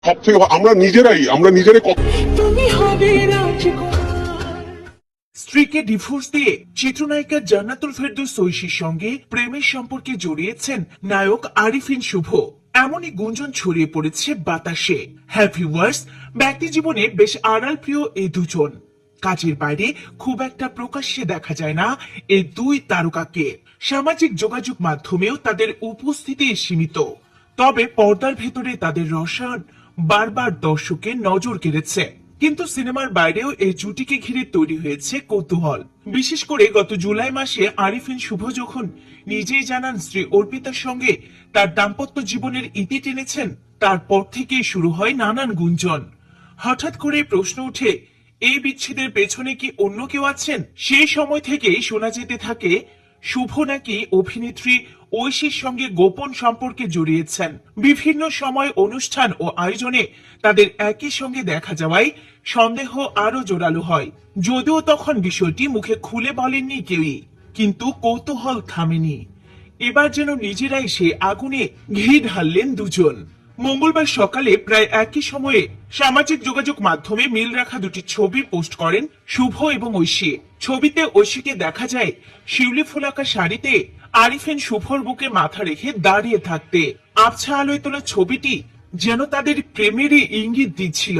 সব থেকে আমরা নিজেরাই তুমি হবে স্ত্রীকে ডিভোর্স দিয়ে চিত্রনায়িকা জান্নাতুল ফেরদৌস ঐশীর সঙ্গে প্রেমের সম্পর্কে জড়িয়েছেন নায়ক আরিফিন শুভ। এমনই গুঞ্জন ছড়িয়ে পড়েছে বাতাসে। হ্যাপি ওয়ার্স, ব্যক্তি জীবনে বেশ আড়াল প্রিয় এই দুজন। কাজের বাইরে খুব একটা প্রকাশ্যে দেখা যায় না এই দুই তারকাকে। সামাজিক যোগাযোগ মাধ্যমেও তাদের উপস্থিতি সীমিত, তবে পর্দার ভেতরে তাদের রসায়ন বারবার দর্শকের নজর কেড়েছে। কিন্তু সিনেমার বাইরেও এই জুটিকে ঘিরে তৈরি হয়েছে কৌতূহল। বিশেষ করে গত জুলাই মাসে আরিফিন শুভ যখন নিজেই জানান স্ত্রী অর্পিতার সঙ্গে তার দাম্পত্য জীবনের ইতি টেনেছেন, তারপর থেকেই শুরু হয় নানান গুঞ্জন। হঠাৎ করে প্রশ্ন ওঠে, এই বিচ্ছেদের পেছনে কি অন্য কেউ আছেন? সেই সময় থেকেই শোনা যেতে থাকে শুভ নাকি অভিনেত্রী ঐশীর সঙ্গে গোপন সম্পর্কে জড়িয়েছেন। বিভিন্ন সময় অনুষ্ঠান ও আয়োজনে তাদের একই সঙ্গে দেখা যাওয়ায় সন্দেহ আরো জোরালো হয়। যদিও তখন বিষয়টি মুখে খুলে বলেননি কেউই, কিন্তু কৌতূহল থামেনি। এবার যেন নিজেরাই সে আগুনে ঘি ঢাললেন দুজন। মঙ্গলবার সকালে প্রায় একই সময়ে সামাজিক যোগাযোগ মাধ্যমে মিল রাখা দুটি ছবি পোস্ট করেন শুভ এবং ঐশী। ছবিতে ঐশীকে দেখা যায় শিউলি ফুলাকা শাড়িতে আরিফিন শুভর বুকে মাথা রেখে দাঁড়িয়ে থাকতে। আবছা আলোয় তোলা ছবিটি যেন তাদের প্রেমেরই ইঙ্গিত দিচ্ছিল।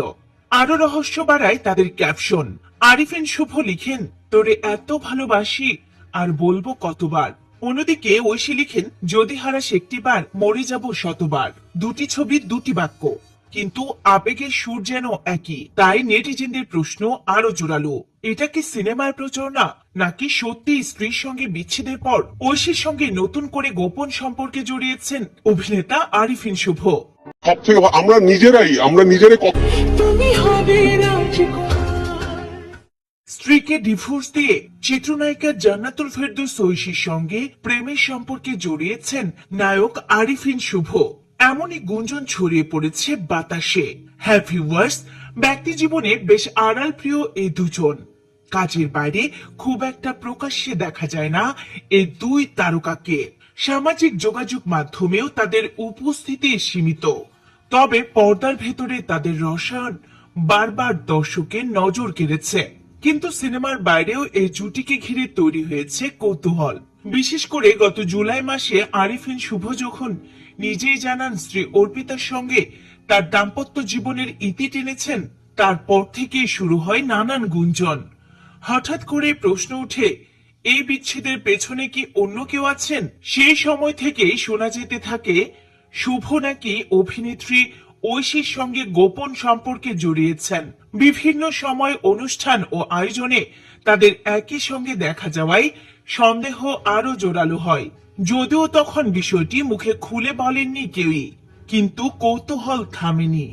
আরো রহস্য বাড়ায় তাদের ক্যাপশন। আরিফিন শুভ লিখেন, তোরে এত ভালোবাসি আর বলবো কতবার। অন্যদিকে ঐশী লিখেন, যদি হারাস একটিবার মরে যাব শতবার। দুটি ছবির দুটি বাক্য, কিন্তু আবেগের সুর যেন একই। তাই নেটিজেনদের প্রশ্ন আরো জোরালো, এটা কি সিনেমার প্রচারণা নাকি সত্যি স্ত্রীর সঙ্গে বিচ্ছেদের পর ঐশীর সঙ্গে নতুন করে গোপন সম্পর্কে জড়িয়েছেন অভিনেতা আরিফিন শুভ? সব থেকে আমরা নিজেরাই তুমি হবে স্ত্রীকে ডিভোর্স দিয়ে চিত্রনায়িকা জান্নাতুল ফেরদৌস ঐশীর সঙ্গে প্রেমের সম্পর্কে জড়িয়েছেন নায়ক আরিফিন শুভ। এমনই গুঞ্জন ছড়িয়ে পড়েছে বাতাসে। হ্যাপি ওয়ার্স, ব্যক্তি জীবনে বেশ আড়াল প্রিয় এই দুজন। কাজের বাইরে খুব একটা প্রকাশ্যে দেখা যায় না এই দুই তারকাকে। সামাজিক যোগাযোগ মাধ্যমেও তাদের উপস্থিতি সীমিত, তবে পর্দার ভেতরে তাদের রসায়ন বারবার দর্শকের নজর কেড়েছে। কিন্তু সিনেমার বাইরেও এই জুটিকে ঘিরে তৈরি হয়েছে কৌতূহল। বিশেষ করে গত জুলাই মাসে আরিফিন শুভ যখন নিজেই জানান স্ত্রী অর্পিতার সঙ্গে তার দাম্পত্য জীবনের ইতি টেনেছেন, তারপর থেকেই শুরু হয় নানান গুঞ্জন। হঠাৎ করে প্রশ্ন ওঠে, এই বিচ্ছেদের পেছনে কি অন্য কেউ আছেন? সেই সময় থেকেই শোনা যেতে থাকে শুভ নাকি অভিনেত্রী ঐশীর সঙ্গে গোপন সম্পর্কে জড়িয়েছেন। বিভিন্ন সময় অনুষ্ঠান ও আয়োজনে তাদের একই সঙ্গে দেখা যাওয়ায় সন্দেহ আরো জোরালো হয়। যদিও তখন বিষয়টি মুখে খুলে বলেননি কেউই, কিন্তু কৌতূহল থামেনি।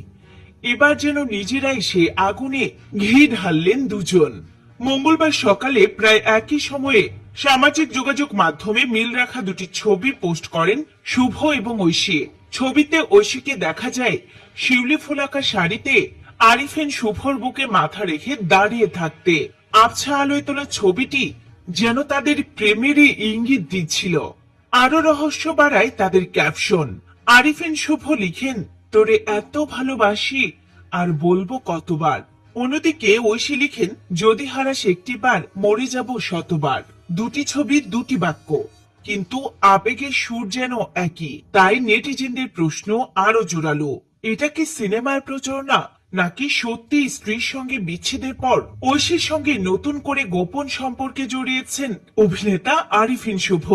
এবার যেন নিজেরাই সে আগুনে ঘি ঢাললেন দুজন। মঙ্গলবার সকালে প্রায় একই সময়ে সামাজিক যোগাযোগ মাধ্যমে মিল রাখা দুটি ছবি পোস্ট করেন শুভ এবং ঐশী। ছবিতে ঐশীকে দেখা যায় শিউলি ফুলাকা শাড়িতে আরিফিন শুভর বুকে মাথা রেখে দাঁড়িয়ে থাকতে। আবছা আলোয় তোলা ছবিটি যেন তাদের প্রেমেরই ইঙ্গিত দিচ্ছিল। আরো রহস্য বাড়ায় তাদের ক্যাপশন। আরিফিন শুভ লিখেন, তোরে এত ভালোবাসি আর বলবো কতবার। অন্যদিকে ঐশী লিখেন, যদি হারাস একটিবার মরে যাব শতবার। দুটি ছবির দুটি বাক্য, কিন্তু আবেগের সুর যেন একই। তাই নেটিজেনদের প্রশ্ন আরো জোরালো, এটা কি সিনেমার প্রচারণা নাকি সত্যি স্ত্রীর সঙ্গে বিচ্ছেদের পর ঐশীর সঙ্গে নতুন করে গোপন সম্পর্কে জড়িয়েছেন অভিনেতা আরিফিন শুভ?